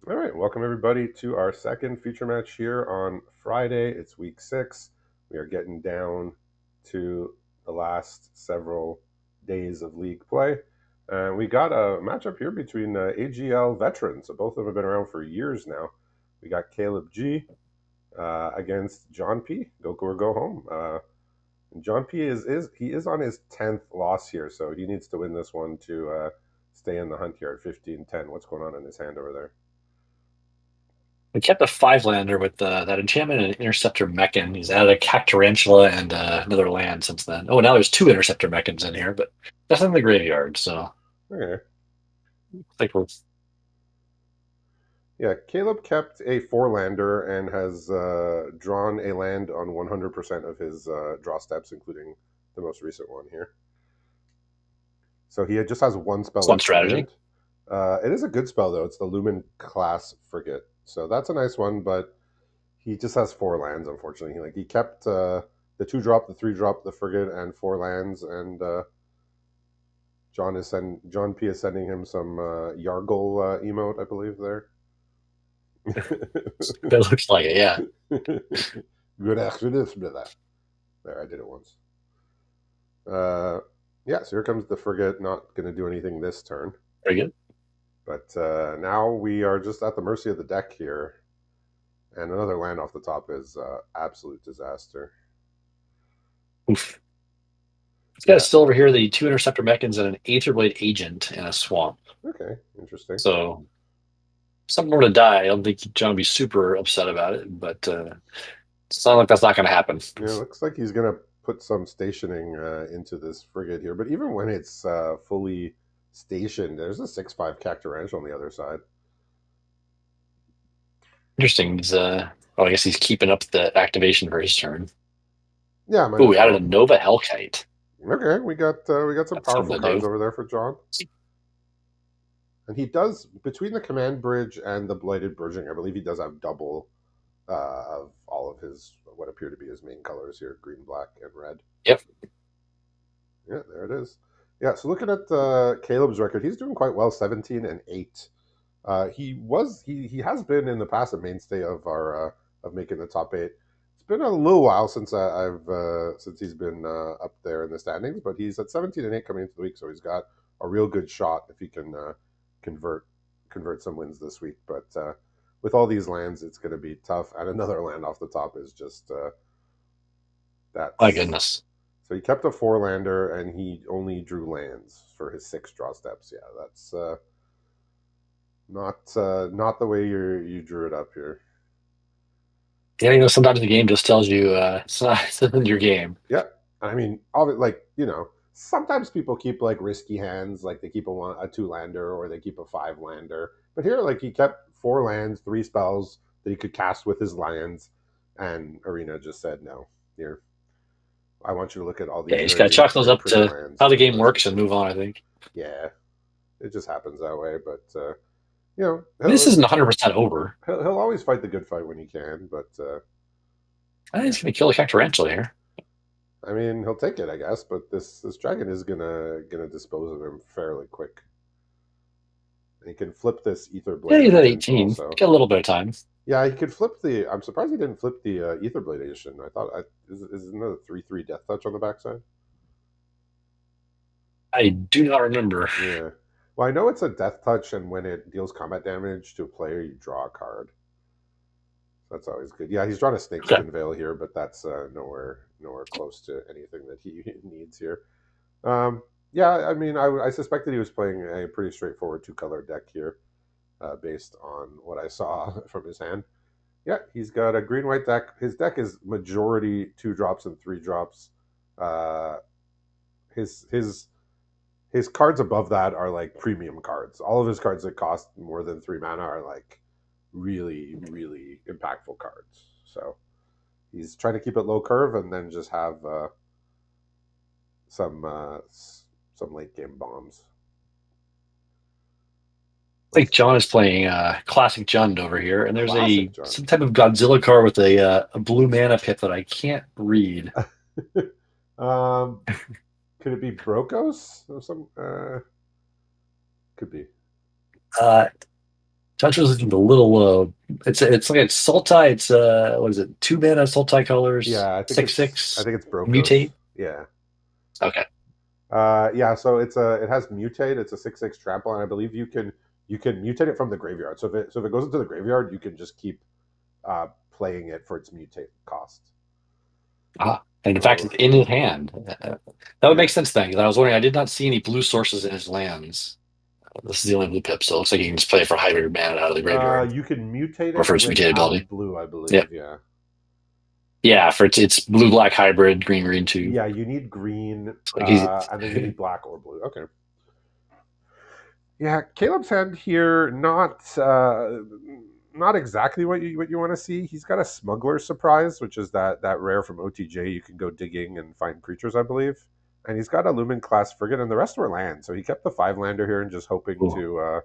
All right, welcome everybody to our second feature match here on Friday. It's week 6. We are getting down to the last several days of league play. We got a matchup here between AGL veterans. So both of them have been around for years now. We got Caleb G against John P. Go or go home. And John P is on his 10th loss here, so he needs to win this one to stay in the hunt here at 15-10. What's going on in his hand over there? We kept a 5-lander with that enchantment and interceptor mechan. He's added a cactarantula and another land since then. Oh, now there's 2 interceptor mechans in here, but that's in the graveyard, so Okay. I think we're Yeah, Caleb kept a four-lander and has drawn a land on 100% of his draw steps, including the most recent one here. So just has one spell one in strategy. command. It is a good spell, though. It's the Lumen class frigate. So that's a nice one, but he just has four lands, unfortunately. He kept the 2-drop, the 3-drop, the frigate, and four lands, and John P is sending him some Yargle emote, I believe, there. That looks like it, yeah. Good afternoon. There, I did it once. Uh, yeah, so here comes the frigate. Not going to do anything this turn. Very good. But now we are just at the mercy of the deck here. And another land off the top is absolute disaster. Oof. This guy's Yeah, still over here, the 2 interceptor mechans and an Aetherblade agent and a swamp. okay, interesting. So if something were to die, I don't think John would be super upset about it, but it's not like that's not going to happen. Yeah, looks like he's going to put some stationing into this frigate here. But even when it's fully stationed, there's a 6/5 Cactarantula on the other side. Interesting. I guess he's keeping up the activation for his turn. Yeah, might Ooh, as we added a well. Nova Hellkite. Okay, we got some That's something powerful to cards do. over there for John. And he does, between the command bridge and the blighted bridging, I believe he does have double of all of his what appear to be his main colors here: green, black, and red. Yep. Yeah, there it is. Yeah, so looking at Caleb's record, he's doing quite well, 17-8. He has been in the past a mainstay of our of making the top 8. It's been a little while since I've since he's been up there in the standings, but he's at 17-8 coming into the week, so he's got a real good shot if he can convert convert some wins this week. But with all these lands, it's going to be tough. And another land off the top is just My that's goodness. so he kept a four-lander and he only drew lands for his 6 draw steps. Yeah, that's not the way you drew it up here. Yeah, sometimes the game just tells you it's not your game. Yeah, I mean, sometimes people keep like risky hands, like they keep a 2-lander or they keep a 5-lander. But here, like he kept 4 lands, 3 spells that he could cast with his lands, and Arena just said no. Here, I want you to look at all Yeah, these you just got to very chalk those very up pretty to lands, how the and game that's what works you and get. move on, I think. Yeah, it just happens that way. But This isn't 100% over. he'll always fight the good fight when he can. But I think yeah, he's going to kill the Cactarantula here. I mean, he'll take it, I guess. But this dragon is gonna dispose of him fairly quick. And he can flip this Ether Yeah, Blade he's at agent 18. also. Get a little bit of time. Yeah, he could flip the. I'm surprised he didn't flip the Ether Blade edition. Is another 3/3 Death Touch on the backside. I do not remember. Yeah. Well, I know it's a Death Touch, and when it deals combat damage to a player, you draw a card. That's always good. Yeah, he's drawn a Okay. Snakeskin Veil here, but that's nowhere close to anything that he needs here. Yeah, I mean, I suspected he was playing a pretty straightforward 2-color deck here, based on what I saw from his hand. Yeah, he's got a green white deck. His deck is majority 2-drops and 3-drops. Uh, his his his cards above that are like premium cards. All of his cards that cost more than 3 mana are like really really impactful cards. So he's trying to keep it low curve and then just have some some late game bombs. I think Let's John is playing Classic Jund over here, and there's classic a John. some type of Godzilla card with a blue mana pip that I can't read. um, could it be Brokos or some? Could be. Uh, Touch was a little low. It's like it's Sultai. It's what is it? 2 mana Sultai colors. Yeah, 6/6. I think it's Brokos. Mutate. Yeah. Okay. Yeah, so it has mutate. It's a 6/6 trample, and I believe you can mutate it from the graveyard. So if it goes into the graveyard, you can just keep playing it for its mutate cost. And in fact, So it's in his hand. That would make yeah, sense then, because I was wondering. I did not see any blue sources in his lands. This is the only blue pip, so it looks like you can just play for hybrid mana out of the graveyard, you can mutate or it for its mutate ability. without blue, I Yep. believe. Yeah, Yeah, for it's blue black hybrid, green green too. yeah. You need green, So like he's and then you need black or blue. Okay. Yeah, Caleb's hand here not exactly what you want to see. He's got a smuggler surprise, which is that rare from OTJ. You can go digging and find creatures, I believe. And he's got a Lumen class frigate, and the rest were land. So he kept the 5 lander here and just hoping ooh.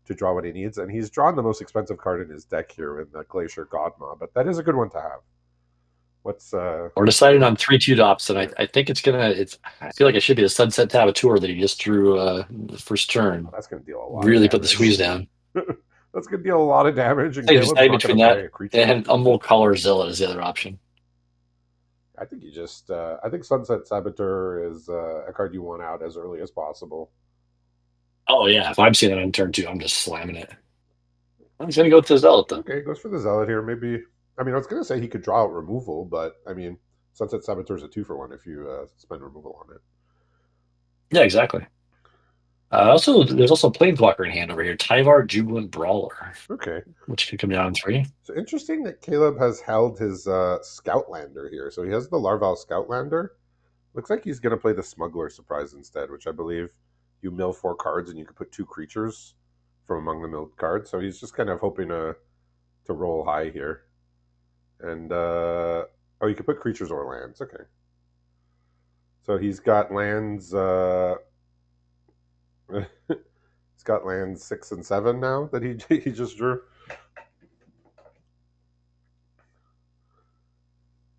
to draw what he needs. And he's drawn the most expensive card in his deck here in the Glacier Godma, but that is a good one to have. What's We're deciding on 3/2 dops, and I think it's gonna. It's I feel like it should be the Sunset Tabateur that he just threw the first turn. that's going to deal a lot of Really put the damage. squeeze down. That's going to deal a lot of damage, I and think Caleb's deciding not going to between play that a creature. and Umbral Color Zealot is the other option. I think you just. I think Sunset Saboteur is a card you want out as early as possible. Oh yeah, if I'm seeing that on turn 2, I'm just slamming it. I'm just gonna go with the Zealot then. Okay, goes for the Zealot here. Maybe. I mean, I was going to say he could draw out removal, but I mean, Sunset Saboteur is a 2-for-1 if you spend removal on it. Yeah, exactly. Also, there's also a Planeswalker in hand over here, Tyvar Jubilant Brawler, Okay, which could come down in 3. so interesting that Caleb has held his Scoutlander here. So he has the Larval Scoutlander. Looks like he's going to play the Smuggler Surprise instead, which I believe you mill 4 cards and you can put 2 creatures from among the milled cards. So he's just kind of hoping to roll high here. And oh, you can put creatures or lands. Okay. So he's got lands. He's got lands 6 and 7 now that he just drew.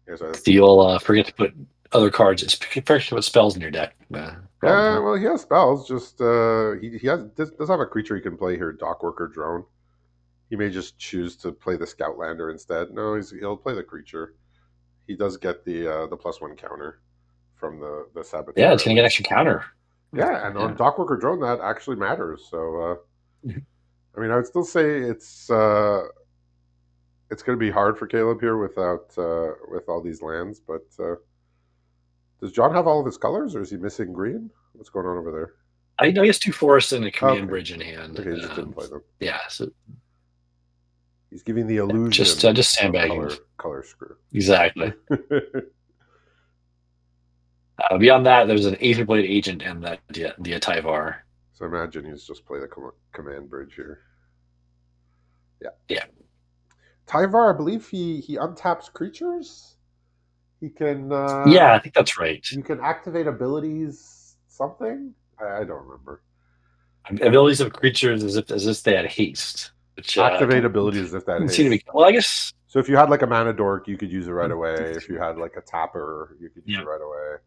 Yeah, so So you'll forget to put other cards. It's forget to put spells in your deck. Problem, yeah, huh? well, he has spells. Just he has does have a creature he can play here, Dockworker Drone. He may just choose to play the Scoutlander instead. No, he'll play the creature. He does get the +1 counter from the Yeah, Saboteur it's at gonna get an least. extra counter. Yeah, and on Yeah. Dockworker Drone that actually matters. So I mean, I would still say it's going to be hard for Caleb here without with all these lands. But does John have all of his colors, or is he missing green? What's going on over there? I know he has 2 forests and a command Okay, bridge in hand. okay, he just didn't play them. Yeah, so He's giving the yeah, illusion just of sandbagging. color screw. Exactly. Beyond that, there's an Aether Blade Agent and the Tyvar. So imagine he's just play the command bridge here. Yeah, Yeah. Tyvar, I believe he untaps creatures. He can Yeah, I think that's right. you can activate abilities. Something I don't remember. Abilities of creatures as if they had haste, which Activate abilities if that doesn't seem to be. haste. Well, I guess. So if you had like a mana dork, you could use it right away. If you had like a tapper, you could use it Yeah. right away.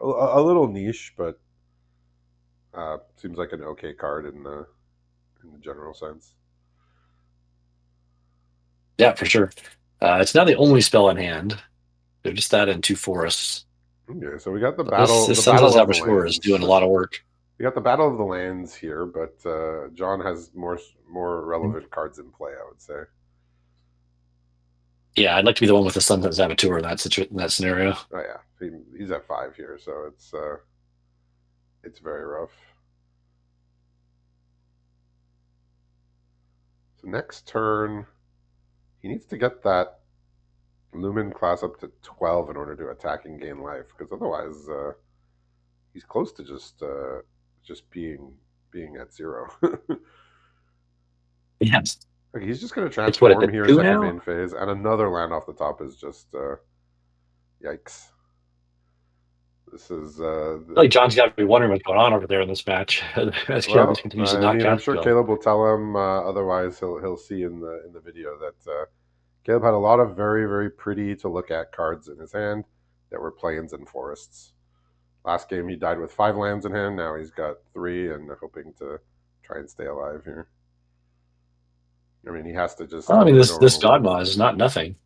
A little niche, but seems like an okay card in the general sense. Yeah, for sure. It's now the only spell in hand. They're just that and 2 forests. Okay, so we got But this the Sunset battle of the Saboteur is doing lands. a lot of work. We got the battle of the lands here, but John has more relevant cards in play. I would say. Yeah, I'd like to be the one with the Sunset Saboteur in in that scenario. Oh yeah, he's at 5 here, so it's very rough. So next turn, he needs to get that Lumen class up to 12 in order to attack and gain life, because otherwise he's close to just being at 0. Yes. Okay, he's just going to It's what, transform at here, 2 second now? main phase, and another land off the top is just yikes. This is I feel like John's got to be wondering what's going on over there in this match. As Caleb just well. continues to I not mean, I'm cast sure spells. Caleb will tell him. Otherwise, he'll see in the video that Caleb had a lot of very pretty to look at cards in his hand that were plains and forests. Last game he died with 5 lands in hand. Now he's got 3 and hoping to try and stay alive here. I mean, he has to just Well, I go mean, for this normal. Godma is not nothing.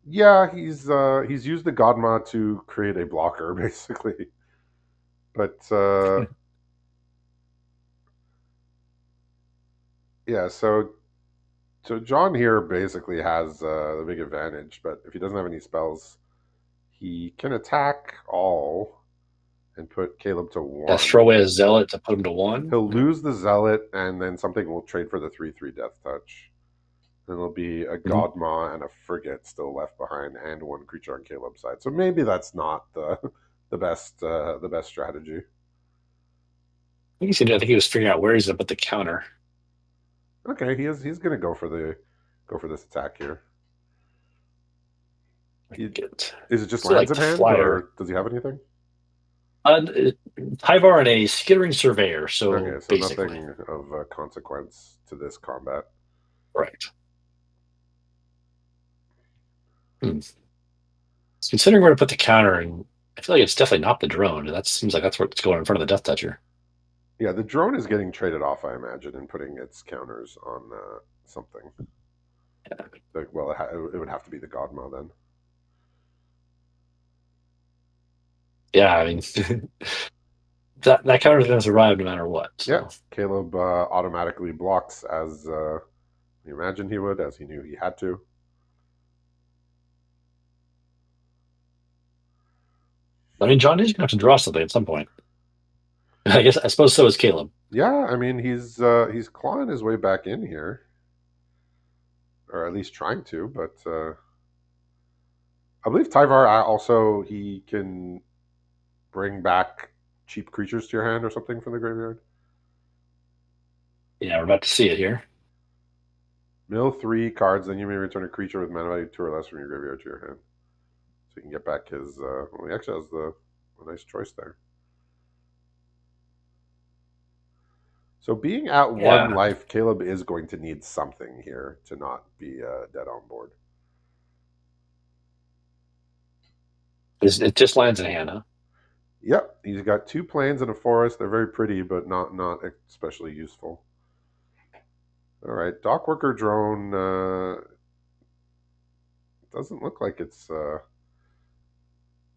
Yeah, he's used the Godma to create a blocker basically, but yeah. So John here basically has the big advantage, but if he doesn't have any spells, he can attack all and put Caleb to Yeah, throw one. away a zealot to put him to one. He'll Yeah. lose the zealot, and then something will trade for the 3/3 death touch. Then there'll be a Mhm. Godmaw and a frigate still left behind, and one creature on Caleb's side. So maybe that's not the best strategy. I think he was figuring out where he's going to put the counter. Okay, he's going to go for this attack here. I He, get is it just still lands like in the hand, flyer. or does he have anything? Uh, Tyvar and a skittering surveyor. Okay, So so basically, nothing of consequence to this combat. right. Hmm. Considering where to put the counter, and I feel like it's definitely not the drone. That seems like that's what's going in front of the Death Toucher. Yeah, the drone is getting traded off, I imagine, and putting its counters on something. Like, well, it would have to be the Godma then. Yeah, I mean that counter is going to survive no matter what. Yeah, So Caleb automatically blocks as he imagined he would, as he knew he had to. I mean, John is going to have to draw something at some point. I suppose so is Caleb. Yeah, I mean he's clawing his way back in here, or at least trying to. But I believe Tyvar also he can bring back cheap creatures to your hand or something from the graveyard. Yeah, we're about to see it here. Mill 3 cards, then you may return a creature with mana value 2 or less from your graveyard to your hand. So you can get back his. Well, he actually has a nice choice there. So being at one Yeah, life, Caleb is going to need something here to not be dead on board. it just lands in hand, huh? Yep, he's got 2 plains and a forest. They're very pretty, but not especially useful. All right, dock worker drone doesn't look like it's.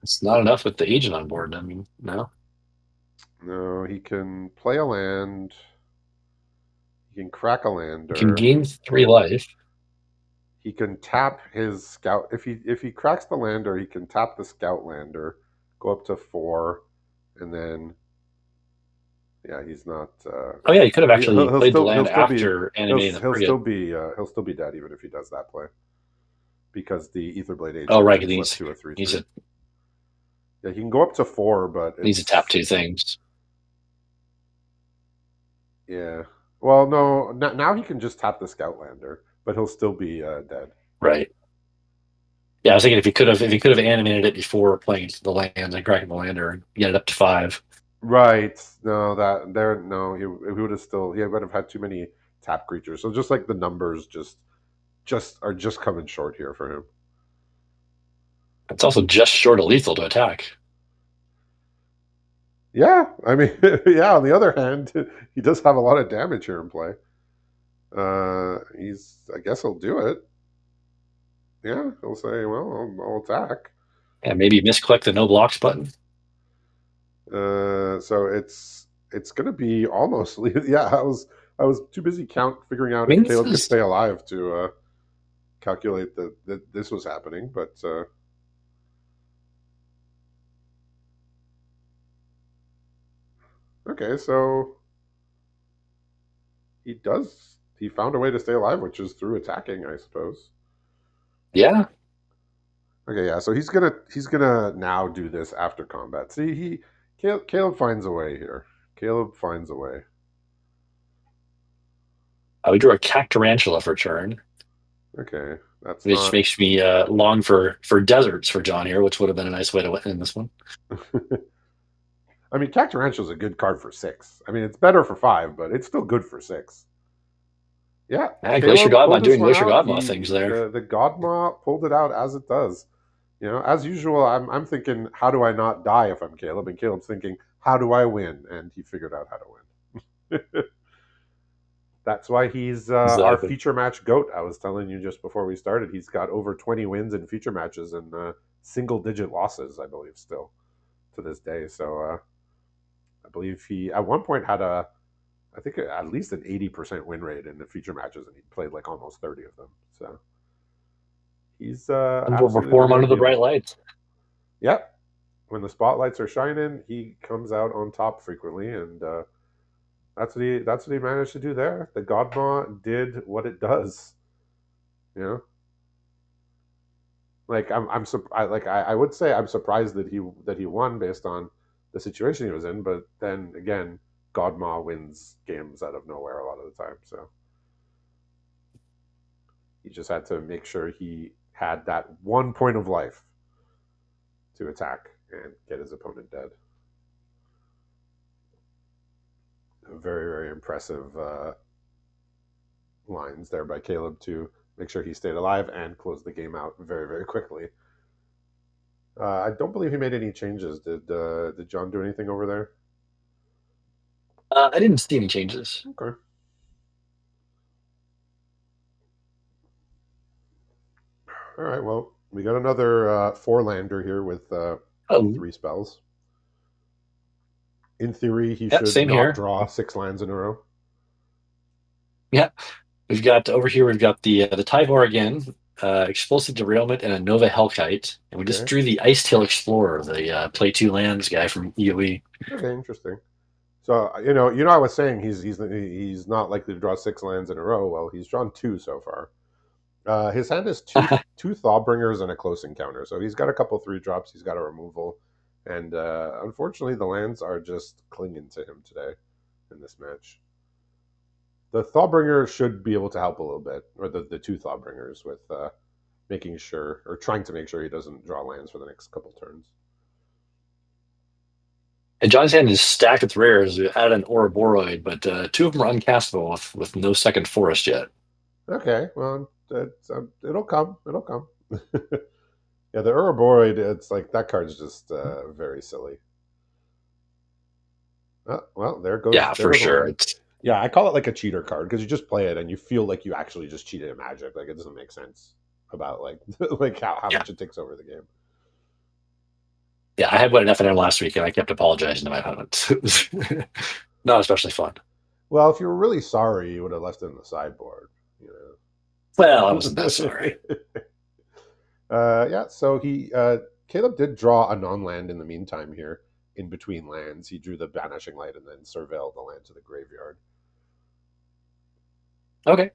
It's not enough with the agent on board. I mean, no. No, he can play a land. He can crack a You can lander. gain 3 life. He can tap his scout if he cracks the lander. He can tap the scout lander, go up to 4, and then yeah, he's not. Oh yeah, you could have actually He'll played the still land after animating the frigate. he'll still be dead even if he does that play because the Etherblade Oh agent right, can because flip to a three he's three. a Yeah, he can go up to 4, but needs to tap it's 2 things. yeah. Well, no, now he can just tap the scout lander, but he'll still be dead. Right. Yeah, I was thinking if he could have animated it before playing the land and cracking the lander and get it up to 5. Right. No, that there. No, he would have still. He would have had too many tap creatures. So just like the numbers, just are just coming short here for him. It's also just short of lethal to attack. Yeah, I mean, yeah. On the other hand, he does have a lot of damage here in play. I guess he'll do it. Yeah, he'll say, "Well, I'll attack." And maybe misclick the no blocks button. So it's gonna be almost. Yeah, I was too busy figuring out I if mean, this Caleb could is stay alive to calculate that this was happening. But okay, so he found a way to stay alive, which is through attacking, I suppose. yeah. Okay, yeah. So he's gonna now do this after combat. See, Caleb finds a way here. Caleb finds a way. We drew a cactarantula for turn, Okay, that's which not. makes me long for deserts for John here, which would have been a nice way to win this one. I mean, Cactarantula is a good card for 6. I mean, it's better for 5, but it's still good for 6. Yeah, Glacier Caleb Godma pulled this doing one Glacier out. Godma things there. The Godma pulled it out as it does. You know, as usual, I'm thinking, how do I not die if I'm Caleb? And Caleb's thinking, how do I win? And he figured out how to win. That's why he's our Exactly. feature match goat. I was telling you just before we started, he's got over 20 wins in feature matches and single digit losses, I believe, still to this day. So I believe he at one point had I think at least an 80% win rate in the feature matches, and he played like almost 30 of them. So he's absolutely the Underperform real under the deal. bright lights. Yep. When the spotlights are shining, he comes out on top frequently, and that's what he managed to do there. The Godmaw did what it does. You know, like I would say I'm surprised that he won based on the situation he was in, but then again, Godmaw wins games out of nowhere a lot of the time. So he just had to make sure he had that one point of life to attack and get his opponent dead. Very, very impressive lines there by Caleb to make sure he stayed alive and closed the game out very, very quickly. I don't believe he made any changes. Did John do anything over there? I didn't see any changes. Okay. All right. Well, we got another four lander here with Oh, three spells. In theory, he yeah, should same not here. draw six lands in a row. Yeah, we've got over here. We've got the Tyvor again, explosive derailment, and a Nova Hellkite, and we just Okay. drew the Icetail Explorer, the play two lands guy from EOE. Okay. Interesting. So I was saying he's not likely to draw six lands in a row. Well, he's drawn two so far. His hand is two Thawbringers and a close encounter, so he's got a couple three drops. He's got a removal, and unfortunately, the lands are just clinging to him today in this match. The Thawbringer should be able to help a little bit, or the two Thawbringers with making sure or trying to make sure he doesn't draw lands for the next couple turns. And John's hand is stacked with rares. We added an Ouroboros, but two of them are uncastable with no second forest yet. Okay, well, it'll come. It'll come. Yeah, the Uraboroid, it's like that card's just very silly. Well, Yeah, there for goes a sure. land. It's Yeah, I call it like a cheater card because you just play it and you feel like you actually just cheated at Magic. Like it doesn't make sense about like like how yeah, much it takes over the game. yeah. I had one in FNM last week, and I kept apologizing to my opponents. It was not especially fun. Well, if you were really sorry, you would have left it in the sideboard. You Well, I wasn't that sorry. know. Yeah. So he Caleb did draw a non-land in the meantime here. In between lands, he drew the Banishing Light and then surveilled the land to the graveyard. Okay.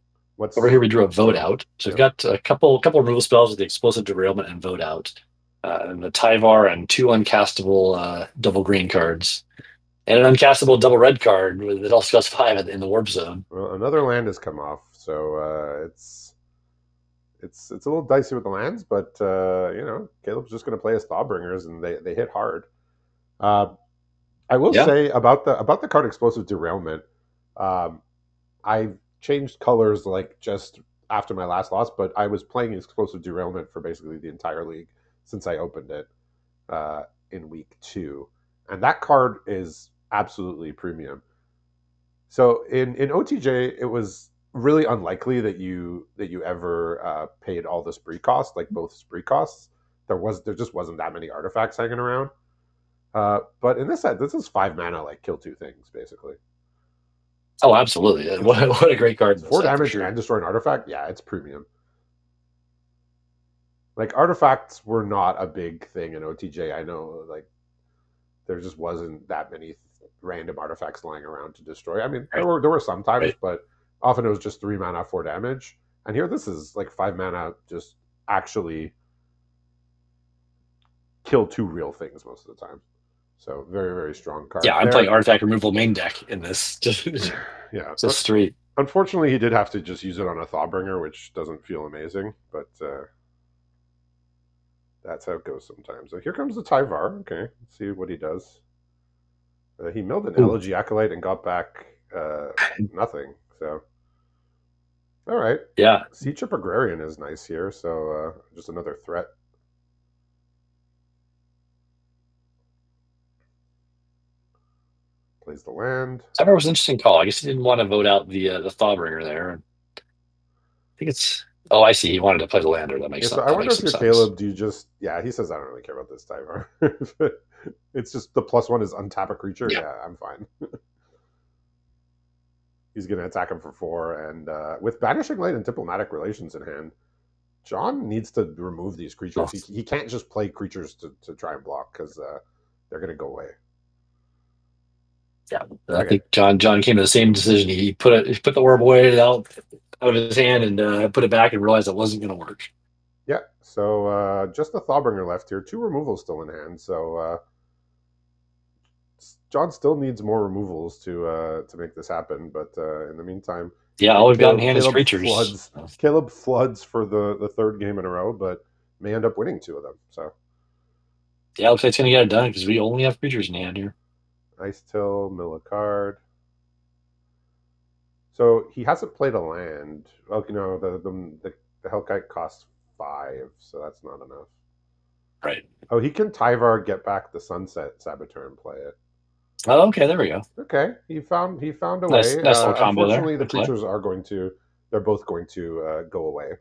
Over here What's we drew a vote so out. So we've yeah. got a couple removal spells with the explosive derailment and vote out. And the Tyvar and two uncastable double green cards. And an uncastable double red card with it also costs five in the warp zone. Well, another land has come off, so it's a little dicey with the lands, but Caleb's just going to play his Thawbringers, and they hit hard. Uh, I will Yeah. say about the card Explosive Derailment, um, I changed colors like just after my last loss, but I was playing Explosive Derailment for basically the entire league since I opened it uh, in week two, and that card is absolutely premium. So in OTJ, it was really unlikely that you ever paid all the spree cost, like both spree costs. There just wasn't that many artifacts hanging around. But in this set, this is five mana, like kill two things basically. Oh, absolutely. It's What a great card it's in this four set for damage and sure. destroy an artifact. Yeah, it's premium. Like artifacts were not a big thing in OTJ. I know, like there just wasn't that many random artifacts lying around to destroy. I mean, Right. there were sometimes, Right. but often it was just three mana, four damage. And here, this is like five mana, just actually kill two real things most of the time. So very very strong Yeah, card I'm playing there. artifact removal main deck in this. Yeah. Just straight. Unfortunately, he did have to just use it on a Thawbringer, which doesn't feel amazing, but that's how it goes sometimes. So here comes the Tyvar. Okay, let's see what he does. He milled an Ooh. Elegy Acolyte and got back nothing. So all right. Yeah. Sea Chip Agrarian is nice here, so just another threat. Plays the land. Cyber was an interesting call. I guess he didn't want to vote out the Thawbringer there. I think it's. Oh, I see. He wanted to play the lander. That Yeah, makes so sense. I That wonder makes if some you're sense. Caleb, do you just yeah, he says I don't really care about this timer. It's just the +1 is untap a creature. Yeah. Yeah, I'm fine. He's gonna attack him for 4, and with Banishing Light and Diplomatic Relations in hand, John needs to remove these creatures. Well, He can't just play creatures to try and block because they're gonna go away. yeah. I Okay. think John came to the same decision. He put the orb away out of his hand and put it back and realized it wasn't going to work. Yeah, so just the Thawbringer left here. 2 removals still in hand, so John still needs more removals to make this happen. But in the meantime, Yeah, all we've got in hand is Caleb creatures. floods Caleb floods for the third game in a row, but may end up winning 2 of them. So Yeah, looks like it's going to get it done because we only have creatures in hand here. Ice Till, mill a card. So he hasn't played a land. Oh, the Hellkite costs 5, so that's not enough. Right. Oh, he can Tyvar get back the Sunset Saboteur and play it. Oh, okay, there we go. Okay, he found a Nice, way. nice little combo there. Unfortunately, the Good play. creatures are going to they're both going to go away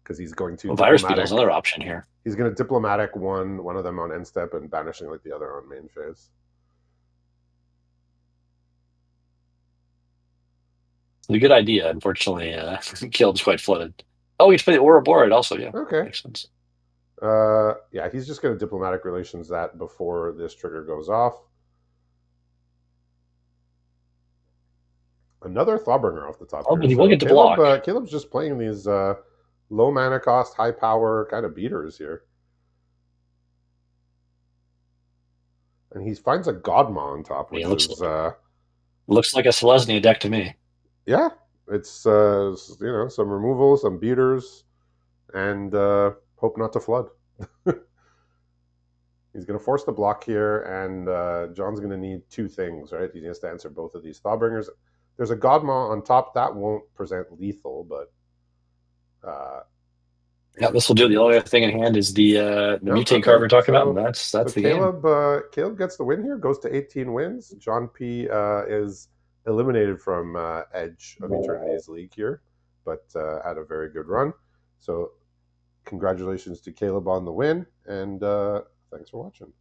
because he's going to Well, Virus Beetle is diplomatic. another option here. He's going to diplomatic one of them on end step and banishing like the other on main phase. It's a good idea. Unfortunately, Caleb's quite flooded. Oh, he's played Ouroboros also. Yeah, Okay. makes sense. Yeah, he's just going to diplomatic relations that before this trigger goes off. Another Thawbringer off the top Oh, but here. he will So get to block. Caleb's just playing these low mana cost, high power kind of beaters here, and he finds a Godma on top, He which is looks like a Selesnya deck to me. yeah, it's some removal, some beaters, and hope not to flood. He's going to force the block here, and John's going to need 2 things, right? He has to answer both of these Thawbringers. There's a Godma on top that won't present lethal, but uh, Yeah, this will do. The only other thing in hand is the no, mutate card okay. we're talking about, and So that's the game. Caleb gets the win here, goes to 18 wins. John P is eliminated from Edge of Eternities League here, but had a very good run. So congratulations to Caleb on the win, and thanks for watching.